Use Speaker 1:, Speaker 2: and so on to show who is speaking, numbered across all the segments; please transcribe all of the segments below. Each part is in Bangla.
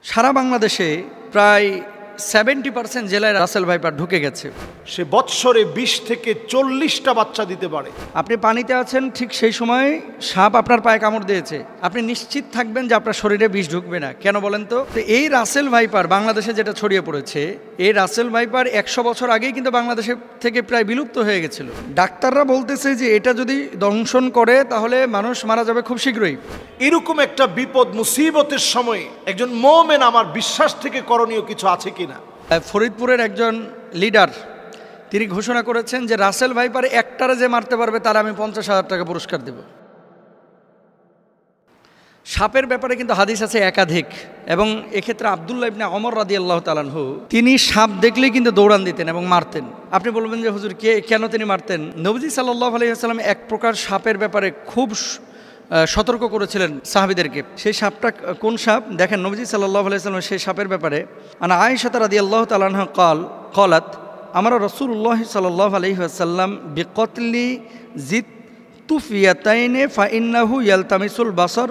Speaker 1: সারা বাংলাদেশে প্রায় 70% জেলায় রাসেল ভাইপার ঢুকে গেছে।
Speaker 2: সে বৎসরে 20 থেকে 40টা বাচ্চা দিতে পারে।
Speaker 1: আপনি পানিতে আছেন, ঠিক সেই সময় সাপ আপনার পায়ে কামড় দিয়েছে, আপনি নিশ্চিত থাকবেন যে আপনার শরীরে বিষ ঢুকবে না। কেন বলেন তো? এই রাসেল ভাইপার বাংলাদেশে যেটা ছড়িয়ে পড়েছে, এই রাসেল ভাইপার 100 বছর আগেই কিন্তু বাংলাদেশে থেকে প্রায় বিলুপ্ত হয়ে গেছিল। ডাক্তাররা বলতেছে যে এটা যদি দংশন করে তাহলে মানুষ মারা যাবে খুব শীঘ্রই।
Speaker 2: এরকম একটা বিপদ মুসিবতের সময় একজন মুমিন আমার বিশ্বাস থেকে করণীয় কিছু আছে কিনা?
Speaker 1: ফরিদপুরের একজন লিডার তিনি ঘোষণা করেছেন যে রাসেল ভাইপার একটারে যে মারতে পারবে তার আমি 50,000 টাকা পুরস্কার দেব। সাপের ব্যাপারে কিন্তু হাদিস আছে একাধিক, এবং এক্ষেত্রে আব্দুল্লাহ ইবনে ওমর রাদিয়াল্লাহু তাআলা আনহু তিনি সাপ দেখলেই কিন্তু দৌড়ান দিতেন এবং মারতেন। আপনি বলবেন যে হুজুর কেন তিনি মারতেন? নবীজি সাল্লাল্লাহু আলাইহি ওয়াসাল্লাম এক প্রকার সাপের ব্যাপারে খুব সতর্ক করেছিলেন সাহাবীদেরকে। সেই সাপটা কোন সাপ দেখেন, নবীজি সাল্লাল্লাহু আলাইহি ওয়াসাল্লাম সেই সাপের ব্যাপারে আনা আয়েশা রাদিয়াল্লাহু তাআলা আনহা ক্বালাত আমরা রাসূলুল্লাহ সাল্লাল্লাহু আলাইহি ওয়াসাল্লাম বিকতলি জিতুফিয়াতাইনে ফাইন্নাহু ইয়ালতামিসুল বাসর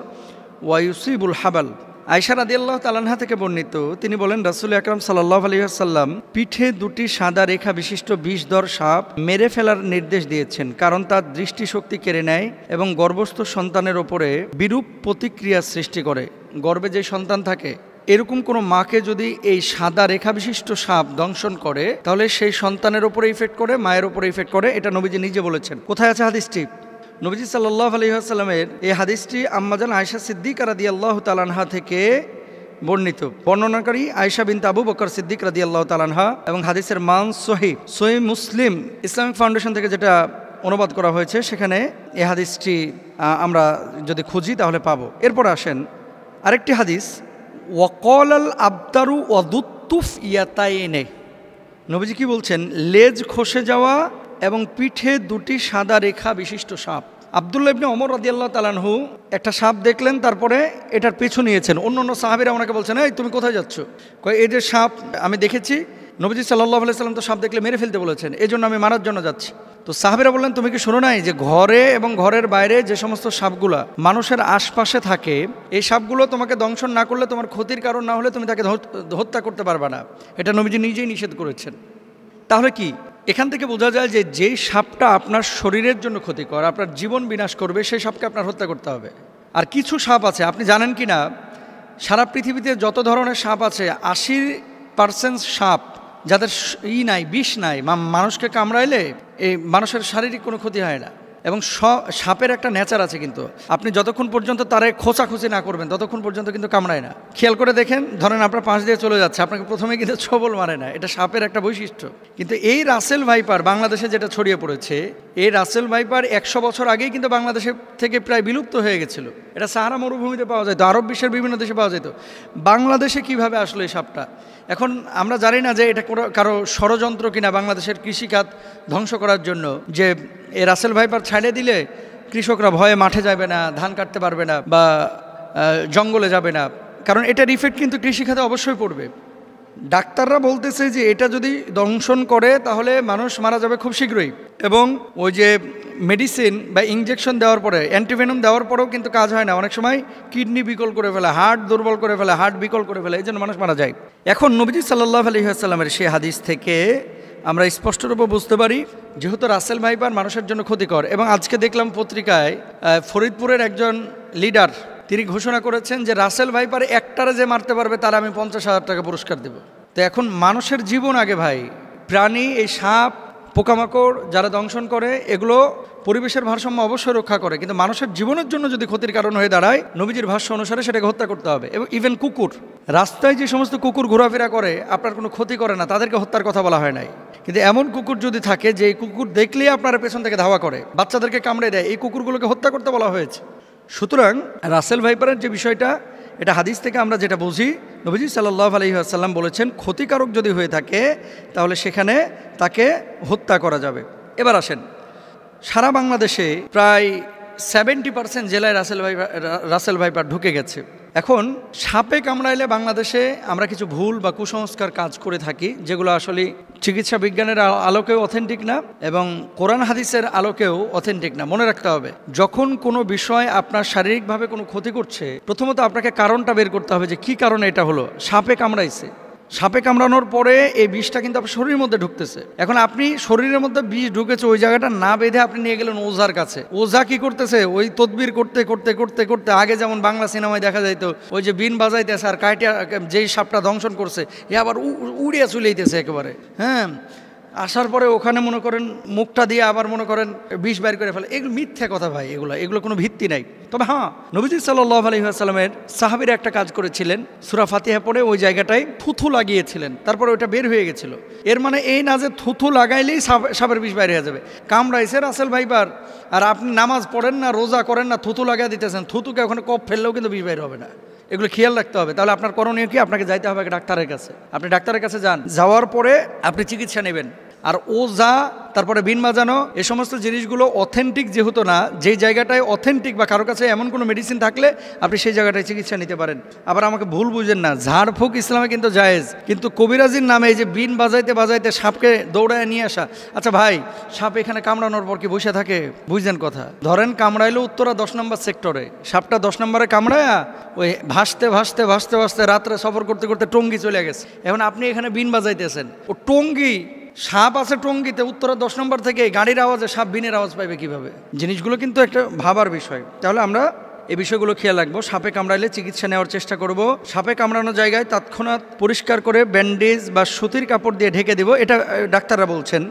Speaker 1: ওয়া ইউসিবুল হাবাল। আয়েশা রাদিয়াল্লাহু তাআলা আনহা থেকে বর্ণিত, তিনি বলেন রাসূল আকরাম সাল্লাল্লাহু আলাইহি ওয়াসাল্লাম পিঠে দুটি সাদা রেখা বিশিষ্ট বিষধর সাপ মেরে ফেলার নির্দেশ দিয়েছেন, কারণ তার দৃষ্টিশক্তি কেড়ে নেয় এবং গর্ভস্থ সন্তানের ওপরে বিরূপ প্রতিক্রিয়া সৃষ্টি করে। গর্ভে যে সন্তান থাকে, এরকম কোনো মাকে যদি এই সাদা রেখা বিশিষ্ট সাপ দংশন করে তাহলে সেই সন্তানের ওপরে ইফেক্ট করে, মায়ের ওপরে ইফেক্ট করে। এটা নবীজি নিজে বলেছেন। কোথায় আছে হাদিসটি? নবীজি সাল্লাল্লাহু আলাইহি ওয়াসাল্লামের এই হাদিসটি আম্মাজান আয়েশা সিদ্দিকা রাদিয়াল্লাহু তাআলা আনহা থেকে বর্ণিত। বর্ণনাকারী আয়েশা বিনতে আবু বকর সিদ্দিক রাদিয়াল্লাহু তাআলা আনহা, এবং হাদিসের মান সহিহ মুসলিম ইসলামিক ফাউন্ডেশন থেকে যেটা অনুবাদ করা হয়েছে, সেখানে এই হাদিসটি আমরা যদি খুঁজি তাহলে পাবো। এরপর আসেন আরেকটি হাদিস, ওয়াকালাল আবতারু ওয়াদুত্তুফ ইয়াতাইনে। নবীজি কি বলছেন? লেজ খসে যাওয়া এবং পিঠে দুটি সাদা রেখা বিশিষ্ট সাপ। আব্দুল্লাহ ইবনে ওমর রাদিয়াল্লাহু তাআলা আনহু একটা সাপ দেখলেন, তারপরে এটার পিছু নিয়েছেন। অন্য সাহাবীরা ওনাকে বলছেন, এই তুমি কোথায় যাচ্ছ? কয় এই যে সাপ আমি দেখেছি, নবীজি সাল্লাল্লাহু আলাইহি ওয়াসাল্লাম তো সাপ দেখলে মেরে ফেলতে বলেছেন, এই জন্য আমি মারার জন্য যাচ্ছি। তো সাহাবীরা বললেন, তুমি কি শোনো নাই যে ঘরে এবং ঘরের বাইরে যে সমস্ত সাপগুলা মানুষের আশপাশে থাকে, এই সাপগুলো তোমাকে দংশন না করলে, তোমার ক্ষতির কারণ না হলে তুমি তাকে হত্যা করতে পারবে না। এটা নবীজি নিজেই নিষেধ করেছেন। তাহলে কি এখান থেকে বোঝা যায় যে যেই সাপটা আপনার শরীরের জন্য ক্ষতিকর, আপনার জীবন বিনাশ করবে, সেই সাপকে আপনার হত্যা করতে হবে। আর কিছু সাপ আছে, আপনি জানেন কি না, সারা পৃথিবীতে যত ধরনের সাপ আছে 80% সাপ যাদের নাই, বিষ নাই, মানুষকে কামড়াইলে এই মানুষের শারীরিক কোনো ক্ষতি হয় না। এবং সাপের একটা নেচার আছে, কিন্তু আপনি যতক্ষণ পর্যন্ত তারে খোঁচাখুচি না করবেন ততক্ষণ পর্যন্ত কিন্তু কামড়ায় না। খেয়াল করে দেখেন, ধরেন আপনার পাশ দিয়ে চলে যাচ্ছে, আপনাকে প্রথমে কিন্তু ছোবল মারে না, এটা সাপের একটা বৈশিষ্ট্য। কিন্তু এই রাসেল ভাইপার বাংলাদেশে যেটা ছড়িয়ে পড়েছে, এই রাসেল ভাইপার 100 বছর আগেই কিন্তু বাংলাদেশে থেকে প্রায় বিলুপ্ত হয়ে গেছিল। এটা সাহারা মরুভূমিতে পাওয়া যেত, আরব বিশ্বের বিভিন্ন দেশে পাওয়া যেত। বাংলাদেশে কিভাবে আসলো এই সাপটা? এখন আমরা জানি না যে এটা কারো ষড়যন্ত্র কিনা বাংলাদেশের কৃষিখাত ধ্বংস করার জন্য, যে এই রাসেল ভাইপার ছাড়িয়ে দিলে কৃষকরা ভয়ে মাঠে যাবে না, ধান কাটতে পারবে না, বা জঙ্গলে যাবে না, কারণ এটার ইফেক্ট কিন্তু কৃষিখাতে অবশ্যই পড়বে। ডাক্তাররা বলতেছে যে এটা যদি দংশন করে তাহলে মানুষ মারা যাবে খুব শীঘ্রই, এবং ওই যে মেডিসিন বা ইঞ্জেকশন দেওয়ার পরে, অ্যান্টিভেনম দেওয়ার পরেও কিন্তু কাজ হয় না। অনেক সময় কিডনি বিকল করে ফেলে, হার্ট দুর্বল করে ফেলে, হার্ট বিকল করে ফেলে, এই জন্য মানুষ মারা যায়। এখন নবীজি সাল্লাল্লাহু আলাইহি ওয়াসাল্লামের সেই হাদিস থেকে আমরা স্পষ্টরূপে বুঝতে পারি যেহেতু রাসেল ভাইপার মানুষের জন্য ক্ষতিকর। এবং আজকে দেখলাম পত্রিকায় ফরিদপুরের একজন লিডার তিনি ঘোষণা করেছেন যে রাসেল ভাইপার একটারে যে মারতে পারবে তার আমি 50,000 টাকা পুরস্কার দেব। তো এখন মানুষের জীবন আগে ভাই, প্রাণী, এই সাপ, পোকামাকড় যারা দংশন করে, এগুলো পরিবেশের ভারসাম্য অবশ্যই রক্ষা করে, কিন্তু মানুষের জীবনের জন্য যদি ক্ষতির কারণ হয়ে দাঁড়ায়, নবীজির ভাষ্য অনুসারে সেটাকে হত্যা করতে হবে। এবং ইভেন কুকুর, রাস্তায় যে সমস্ত কুকুর ঘোরাফেরা করে আপনার কোনো ক্ষতি করে না, তাদেরকে হত্যার কথা বলা হয় নাই। কিন্তু এমন কুকুর যদি থাকে যে কুকুর দেখলেই আপনার পেছন থেকে ধাওয়া করে, বাচ্চাদেরকে কামড়ে দেয়, এই কুকুরগুলোকে হত্যা করতে বলা হয়েছে। সুতরাং রাসেল ভাইপারের যে বিষয়টা, এটা হাদিস থেকে আমরা যেটা বুঝি, নবীজি সাল্লাল্লাহু আলাইহি ওয়াসাল্লাম বলেছেন ক্ষতিকারক যদি হয়ে থাকে তাহলে সেখানে তাকে হত্যা করা যাবে। এবার আসেন, সারা বাংলাদেশে প্রায় 70% জেলায় রাসেল ভাইপার ঢুকে গেছে। এখন সাপে কামড়াইলে বাংলাদেশে আমরা কিছু ভুল বা কুসংস্কার কাজ করে থাকি, যেগুলো আসলে চিকিৎসা বিজ্ঞানের আলোকেও অথেন্টিক না এবং কোরআন হাদিসের আলোকেও অথেন্টিক না। মনে রাখতে হবে, যখন কোনো বিষয় আপনার শারীরিকভাবে কোনো ক্ষতি করছে, প্রথমত আপনাকে কারণটা বের করতে হবে যে কী কারণে এটা হলো। সাপে কামড়াইছে, সাপে কামড়ানোর পরে এই বিষটা কিন্তু আপনার শরীরের মধ্যে ঢুকতেছে। এখন আপনি শরীরের মধ্যে বিষ ঢুকেছে, ওই জায়গাটা না বেঁধে আপনি নিয়ে গেলেন ওঝার কাছে। ওঝা কি করতেছে, ওই তদবির করতে করতে করতে করতে, আগে যেমন বাংলা সিনেমায় দেখা যাইত ওই যে বিন বাজাইতেছে আর কাইটা যেই সাপটা দংশন করছে এ আবার উড়িয়া চুলাইতেছে একেবারে। হ্যাঁ, আসার পরে ওখানে মনে করেন মুখটা দিয়ে আবার মনে করেন বিষ বাইর করে ফেলে। এগুলো মিথ্যা কথা ভাই, এগুলো কোনো ভিত্তি নাই। তবে হ্যাঁ, নবীজি সাল্লাল্লাহু আলাইহি ওয়াসাল্লামের সাহাবীরা একটা কাজ করেছিলেন, সূরা ফাতিহা পড়ে ওই জায়গাটায় থুথু লাগিয়েছিলেন, তারপরে ওইটা বের হয়ে গেছিল। এর মানে এই না যে থুথু লাগাইলেই সাপের বিষ বাইরে হয়ে যাবে। কামড়াইছে রাসেল ভাইবার, আর আপনি নামাজ পড়েন না, রোজা করেন না, থুথু লাগাই দিতেছেন, থুতুকে ওখানে কপ ফেললেও কিন্তু বিষ বাইর হবে না। এগুলো খেয়াল রাখতে হবে। তাহলে আপনার করণীয় কি? আপনাকে যাইতে হবে ডাক্তারের কাছে। আপনি ডাক্তারের কাছে যান, যাওয়ার পরে আপনি চিকিৎসা নেবেন। আর ওঝা, তারপরে বিন বাজানো, এই সমস্ত জিনিসগুলো অথেন্টিক যেহেতু না, যেই জায়গাটায় অথেন্টিক বা কারো কাছে এমন কোনো মেডিসিন থাকলে আপনি সেই জায়গাটায় চিকিৎসা নিতে পারেন। আবার আমাকে ভুল বুঝেন না, ঝাড়ফুঁক ইসলামে কিন্তু জায়েজ, কিন্তু কবিরাজির নামে এই যে বিন বাজাইতে বাজাইতে সাপকে দৌড়ায় নিয়ে আসা। আচ্ছা ভাই, সাপ এখানে কামড়ানোর পর কি বসে থাকে? বুঝলেন কথা? ধরেন কামড়াইলো উত্তরা 10 নম্বর সেক্টরে, সাপটা 10 নম্বরে কামড়ায়া ওই ভাসতে ভাসতে ভাসতে ভাসতে রাত্রে সফর করতে করতে টঙ্গি চলে গেছে। এখন আপনি এখানে বিন বাজাইতেছেন, ও টঙ্গি, সাপ আছে টঙ্গিতে, উত্তরা 10 নম্বর থেকে গাড়ির আওয়াজে সাপ বিনের আওয়াজ পাইবে কিভাবে? জিনিসগুলো কিন্তু একটা ভাবার বিষয়। তাহলে আমরা এই বিষয়গুলো খেয়াল রাখবো। সাপে কামড়াইলে চিকিৎসা নেওয়ার চেষ্টা করব। সাপে কামড়ানো জায়গায় তৎক্ষণাৎ পরিষ্কার করে ব্যান্ডেজ বা সুতির কাপড় দিয়ে ঢেকে দেব, এটা ডাক্তাররা বলছেন।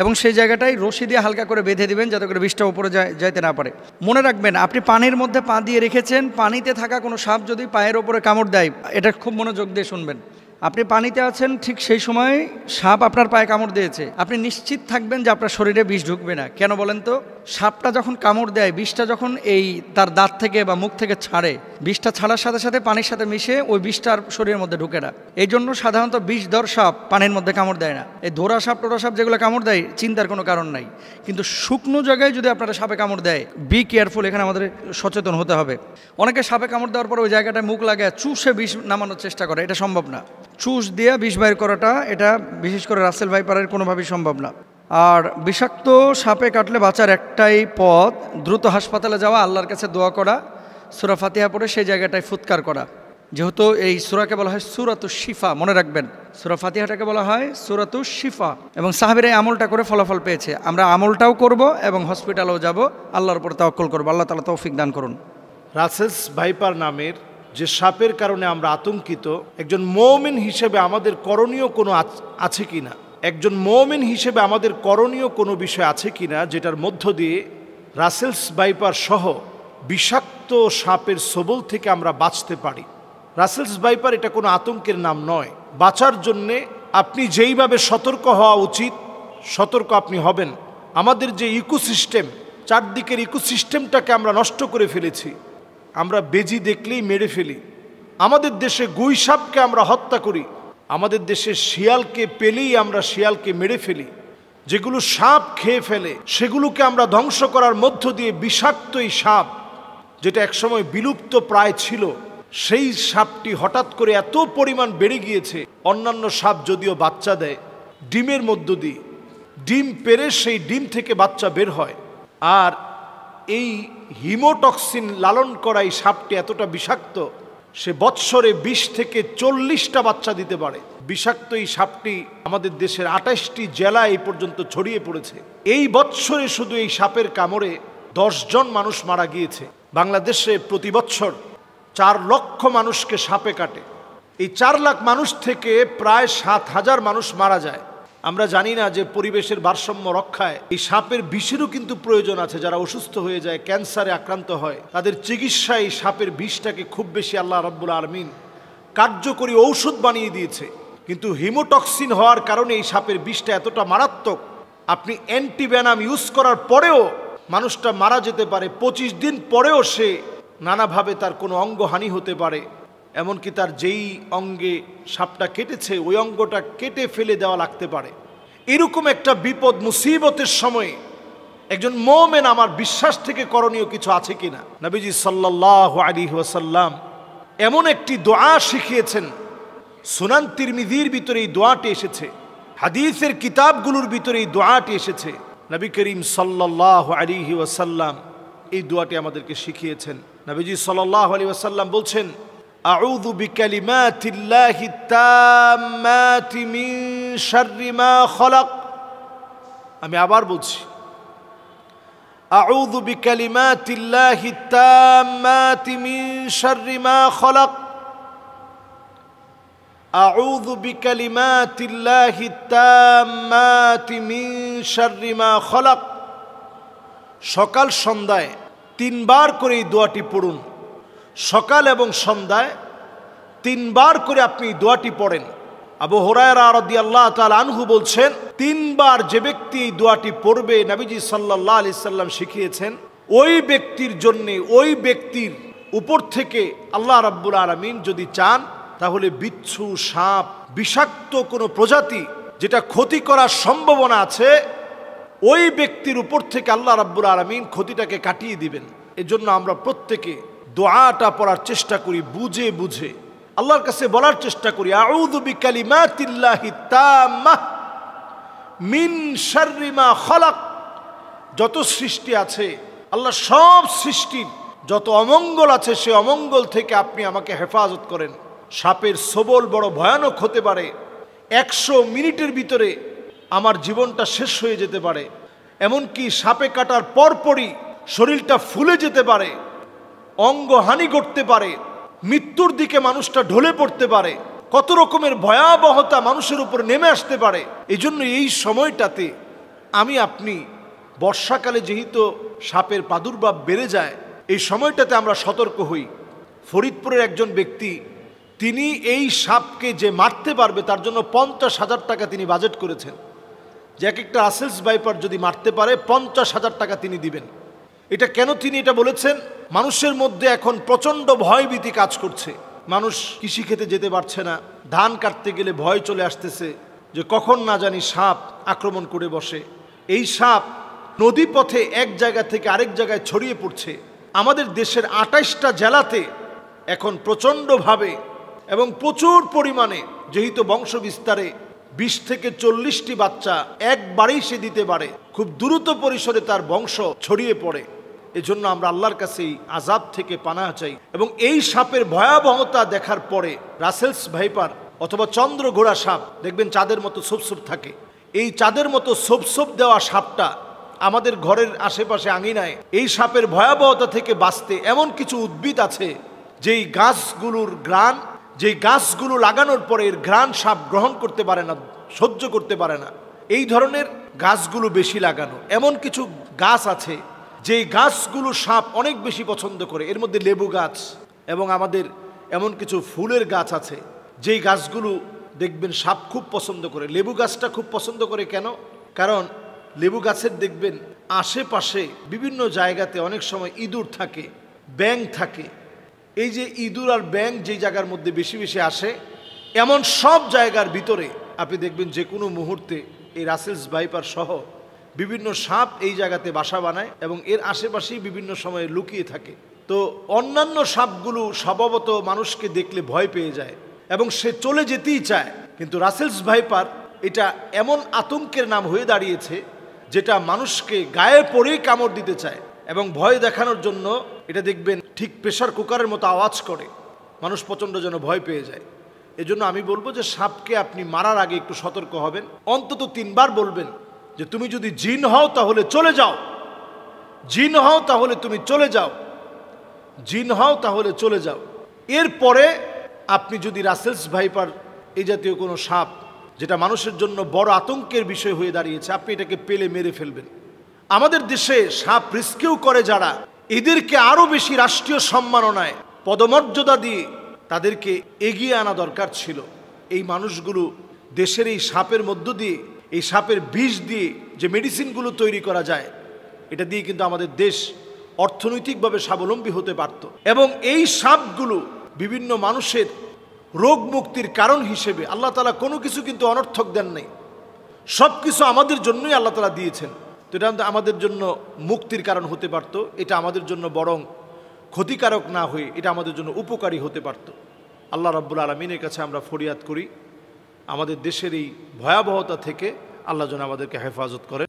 Speaker 1: এবং সেই জায়গাটায় রশি দিয়ে হালকা করে বেঁধে দিবেন, যাতে করে বিষটা উপরে যাইতে না পারে। মনে রাখবেন, আপনি পানির মধ্যে পা দিয়ে রেখেছেন, পানিতে থাকা কোনো সাপ যদি পায়ের ওপরে কামড় দেয়, এটা খুব মনোযোগ দিয়ে শুনবেন। আপনি পানিতে আছেন, ঠিক সেই সময় সাপ আপনার পায়ে কামড় দিয়েছে, আপনি নিশ্চিত থাকবেন যে আপনার শরীরে বিষ ঢুকবে না। কেন বলেন তো? সাপটা যখন কামড় দেয়, বিষটা যখন এই তার দাঁত থেকে বা মুখ থেকে ছাড়ে, বিষটা ছাড়ার সাথে সাথে পানির সাথে মিশে ওই বিষটার শরীরের মধ্যে ঢুকে না। এই জন্য সাধারণত বিষধর সাপ পানির মধ্যে কামড় দেয় না। এই ধরা সাপ টোরা সাপ যেগুলো কামড় দেয়, চিন্তার কোনো কারণ নাই। কিন্তু শুকনো জায়গায় যদি আপনারা সাপে কামড় দেয়, বি কেয়ারফুল, এখানে আমাদের সচেতন হতে হবে। অনেকে সাপে কামড় দেওয়ার পর ওই জায়গাটায় মুখ লাগায় চুষে বিষ নামানোর চেষ্টা করে, এটা সম্ভব না। চুষ দিয়ে বিষ বাইর করাটা, এটা বিশেষ করে রাসেল ভাইপারের কোনোভাবেই সম্ভব না। আর বিষাক্ত সাপে কাটলে বাঁচার একটাই পথ, দ্রুত হাসপাতালে যাওয়া, আল্লাহর কাছে দোয়া করা, সূরা ফাতিহা পড়ে সেই জায়গাটায় ফুৎকার করা। যেহেতু এই সূরাকে বলা হয় সূরাতুশ শিফা, মনে রাখবেন, সূরা ফাতিহাটাকে বলা হয় সূরাতুশ শিফা। এবং সাহাবীরা এই আমলটা করে ফলাফল পেয়েছে। আমরা আমলটাও করব এবং হসপিটালেও যাব, আল্লাহর উপর তাওয়াক্কুল করব। আল্লাহ তাআলা তৌফিক দান করুন।
Speaker 2: রাসেলস ভাইপার নামের যে সাপের কারণে আমরা আতঙ্কিত, একজন মুমিন হিসেবে আমাদের করণীয় কোনো আছে কিনা, একজন মুমিন হিসেবে আমাদের করণীয় কোনো বিষয় আছে কিনা, যেটার মধ্য দিয়ে রাসেলস ভাইপার সহ বিষাক্ত সাপের ছোবল থেকে আমরা বাঁচতে পারি। রাসেলস ভাইপার এটা কোনো আতঙ্কের নাম নয়। বাঁচার জন্যে আপনি যেইভাবে সতর্ক হওয়া উচিত, সতর্ক আপনি হবেন। আমাদের যে ইকোসিস্টেম, চারদিকের ইকোসিস্টেমটাকে আমরা নষ্ট করে ফেলেছি। আমরা বেজি দেখলেই মেরে ফেলি। আমাদের দেশে গুই সাপকে আমরা হত্যা করি। আমাদের দেশে শিয়ালকে পেলেই আমরা শিয়ালকে মেরে ফেলি। যেগুলো সাপ খেয়ে ফেলে সেগুলোকে আমরা ধ্বংস করার মধ্য দিয়ে বিষাক্ত এই সাপ, যেটা একসময় বিলুপ্ত প্রায় ছিল, সেই সাপটি হঠাৎ করে এত পরিমাণ বেড়ে গিয়েছে। অন্যান্য সাপ যদিও বাচ্চা দেয় ডিমের মধ্য দিয়ে, ডিম পেড়ে সেই ডিম থেকে বাচ্চা বের হয়, আর এই হিমোটক্সিন লালন করা এই সাপটি এতটা বিষাক্ত, সে বৎসরে 20 থেকে 40টা বাচ্চা দিতে পারে। বিষাক্ত এই সাপটি আমাদের দেশের 28টি জেলা এই পর্যন্ত ছড়িয়ে পড়েছে। এই বৎসরে শুধু এই সাপের কামড়ে 10 জন মানুষ মারা গিয়েছে। বাংলাদেশে প্রতি বছর 4 লক্ষ মানুষকে সাপে কাটে। এই 4 লাখ মানুষ থেকে প্রায় 7,000 মানুষ মারা যায়। আমরা জানি না যে পরিবেশের ভারসাম্য রক্ষায় এই সাপের বিষেরও কিন্তু প্রয়োজন আছে। যারা অসুস্থ হয়ে যায়, ক্যান্সারে আক্রান্ত হয়, তাদের চিকিৎসায় এই সাপের বিষটাকে খুব বেশি আল্লাহ রাব্বুল আলামিন কার্যকরী ঔষধ বানিয়ে দিয়েছে। কিন্তু হিমোটক্সিন হওয়ার কারণে এই সাপের বিষটা এতটা মারাত্মক, আপনি অ্যান্টিভেনাম ইউজ করার পরেও মানুষটা মারা যেতে পারে। 25 দিন পরেও সে নানাভাবে তার কোনো অঙ্গহানি হতে পারে। এমনকি তার যেই অঙ্গে সাপটা কেটেছে ওই অঙ্গটা কেটে ফেলে দেওয়া লাগতে পারে। এরকম একটা বিপদ মুসিবতের সময় একজন মুমিন আমার বিশ্বাস থেকে করণীয় কিছু আছে কিনা। নবীজি সাল্লাল্লাহু আলাইহি ওয়াসাল্লাম এমন একটি দোয়া শিখিয়েছেন, সুনান তিরমিজির ভিতরে এই দোয়াটি এসেছে, হাদিসের কিতাবগুলোর ভিতরে এই দোয়াটি এসেছে। নবী করিম সাল্লাল্লাহু আলাইহি ওয়াসাল্লাম এই দোয়াটি আমাদেরকে শিখিয়েছেন। নবীজি সাল্লাল্লাহু আলাইহি ওয়াসাল্লাম বলছেন, আউযু বিকালিমাতিল্লাহি তাম্মাতি মিন শাররি মা খালাক। আমি আবার বলছি, আউযু বিকালিমাতিল্লাহি তাম্মাতি মিন শাররি মা খালাক। আউযু বিকালিমাতিল্লাহি তাম্মাতি মিন শাররি মা খালাক। সকাল সন্ধ্যায় 3 বার করে এই দোয়াটি পড়ুন। সকাল এবং সন্ধ্যায় 3 বার করে আপনি দোয়াটি পড়েন। আবু হুরায়রা রাদিয়াল্লাহু তাআলা আনহু বলছেন, 3 বার যে ব্যক্তি এই দোয়াটি পড়বে, নবীজি সাল্লাল্লাহু আলাইহি সাল্লাম শিখিয়েছেন, ওই ব্যক্তির জন্য, ওই ব্যক্তির উপর থেকে আল্লাহ রাব্বুল আলামিন যদি চান, তাহলে বিচ্ছু, সাপ, বিষাক্ত কোনো প্রজাতি যেটা ক্ষতি করার সম্ভাবনা আছে, ওই ব্যক্তির উপর থেকে আল্লাহ রাব্বুল আলামিন ক্ষতিটাকে কাটিয়ে দিবেন। এজন্য আমরা প্রত্যেকে দোয়াটা পড়ার চেষ্টা করি, বুঝে বুঝে আল্লাহর কাছে বলার চেষ্টা করি, আউযু বিকালিমাতিল্লাহি তাম্মাহ মিন শাররি মা খালাক। যত সৃষ্টি আছে, আল্লাহ সব সৃষ্টির যত অমঙ্গল আছে, সে অমঙ্গল থেকে আপনি আমাকে হেফাজত করেন। সাপের ছোবল বড় ভয়ানক হতে পারে, 100 মিনিটের ভিতরে আমার জীবনটা শেষ হয়ে যেতে পারে। এমনকি সাপে কাটার পরপরই শরীরটা ফুলে যেতে পারে, অঙ্গহানি ঘটতে পারে, মৃত্যুর দিকে মানুষটা ঢলে পড়তে পারে, কত রকমের ভয়াবহতা মানুষের উপর নেমে আসতে পারে। এই জন্য এই সময়টাতে আমি আপনি, বর্ষাকালে যেহেতু সাপের প্রাদুর্ভাব বেড়ে যায়, এই সময়টাতে আমরা সতর্ক হই। ফরিদপুরের একজন ব্যক্তি, তিনি এই সাপকে যে মারতে পারবে তার জন্য 50,000 টাকা তিনি বাজেট করেছেন, যে এক একটা রাসেলস ভাইপার যদি মারতে পারে 50,000 টাকা তিনি দিবেন। এটা কেন তিনি এটা বলেছেন? মানুষের মধ্যে এখন প্রচণ্ড ভয়ভীতি কাজ করছে। মানুষ কৃষি খেতে যেতে পারছে না, ধান কাটতে গেলে ভয় চলে আসতেছে যে কখন না জানি সাপ আক্রমণ করে বসে। এই সাপ নদী পথে এক জায়গা থেকে আরেক জায়গায় ছড়িয়ে পড়ছে। আমাদের দেশের 28টা জেলাতে এখন প্রচণ্ডভাবে এবং প্রচুর পরিমাণে, যেহেতু বংশ বিস্তারে 20 থেকে 40টি বাচ্চা একবারেই সে দিতে পারে, খুব দ্রুত পরিসরে তার বংশ ছড়িয়ে পড়ে। এজন্য আমরা আল্লাহর কাছে এই আযাব থেকে পানাহ চাই। এবং এই সাপের ভয়াবহতা দেখার পরে রাসেলস ভাইপার অথবা চন্দ্রঘোড়া সাপ দেখবেন চাঁদের মতো ছোপ থাকে। এই চাঁদের মতো ছোপ দেওয়া সাপটা আমাদের ঘরের আশেপাশে আঙিনায়, এই সাপের ভয়াবহতা থেকে বাঁচতে এমন কিছু উদ্ভিদ আছে যেই গাছগুলোর ঘ্রাণ, যেই গাছগুলো লাগানোর পরে এর ঘ্রাণ সাপ গ্রহণ করতে পারে না, সহ্য করতে পারে না। এই ধরনের গাছগুলো বেশি লাগানো। এমন কিছু গাছ আছে যেই গাছগুলো সাপ অনেক বেশি পছন্দ করে। এর মধ্যে লেবু গাছ এবং আমাদের এমন কিছু ফুলের গাছ আছে যেই গাছগুলো দেখবেন সাপ খুব পছন্দ করে। লেবু গাছটা খুব পছন্দ করে কেন? কারণ লেবু গাছের দেখবেন আশেপাশে বিভিন্ন জায়গাতে অনেক সময় ইঁদুর থাকে, ব্যাঙ থাকে। এই যে ইঁদুর আর ব্যাঙ যেই জায়গার মধ্যে বেশি বেশি আসে, এমন সব জায়গার ভিতরে আপনি দেখবেন যে কোনো মুহূর্তে এই রাসেলস ভাইপার সহ বিভিন্ন সাপ এই জায়গাতে বাসা বানায় এবং এর আশেপাশেই বিভিন্ন সময়ে লুকিয়ে থাকে। তো অন্যান্য সাপগুলো স্বভাবত মানুষকে দেখলে ভয় পেয়ে যায় এবং সে চলে যেতেই চায়, কিন্তু রাসেলস ভাইপার এটা এমন আতঙ্কের নাম হয়ে দাঁড়িয়েছে যেটা মানুষকে গায়ে পড়েই কামড় দিতে চায় এবং ভয় দেখানোর জন্য এটা দেখবেন ঠিক প্রেসার কুকারের মতো আওয়াজ করে, মানুষ প্রচণ্ড যেন ভয় পেয়ে যায়। এজন্য আমি বলবো যে সাপকে আপনি মারার আগে একটু সতর্ক হবেন। অন্তত 3 বার বলবেন যে তুমি যদি জিন হও তাহলে চলে যাও, জিন হও তাহলে তুমি চলে যাও, জিন হও তাহলে চলে যাও। এরপরে আপনি যদি রাসেলস ভাইপার এই জাতীয় কোনো সাপ যেটা মানুষের জন্য বড় আতঙ্কের বিষয় হয়ে দাঁড়িয়েছে, আপনি এটাকে পেলে মেরে ফেলবেন। আমাদের দেশে সাপ রিস্কিউ করে যারা, এদেরকে আরও বেশি রাষ্ট্রীয় সম্মাননায় পদমর্যাদা দিয়ে তাদেরকে এগিয়ে আনা দরকার ছিল। এই মানুষগুলো দেশের এই সাপের মধ্য দিয়ে, এই সাপের বিষ দিয়ে যে মেডিসিনগুলো তৈরি করা যায়, এটা দিয়ে কিন্তু আমাদের দেশ অর্থনৈতিকভাবে স্বাবলম্বী হতে পারত। এবং এই সাপগুলো বিভিন্ন মানুষের রোগ মুক্তির কারণ হিসেবে আল্লাহ তাআলা কোনো কিছু কিন্তু অনর্থক দেন নাই, সব কিছু আমাদের জন্যই আল্লাহ তাআলা দিয়েছেন। তো এটা আমাদের জন্য মুক্তির কারণ হতে পারত। এটা আমাদের জন্য বরং ক্ষতিকারক না হয়ে এটা আমাদের জন্য উপকারী হতে পারত। আল্লাহ রাব্বুল আলামিনের কাছে আমরা ফরিয়াদ করি আমাদের দেশের এই ভয়াবহতা থেকে আল্লাহ যেন আমাদেরকে হেফাজত করেন।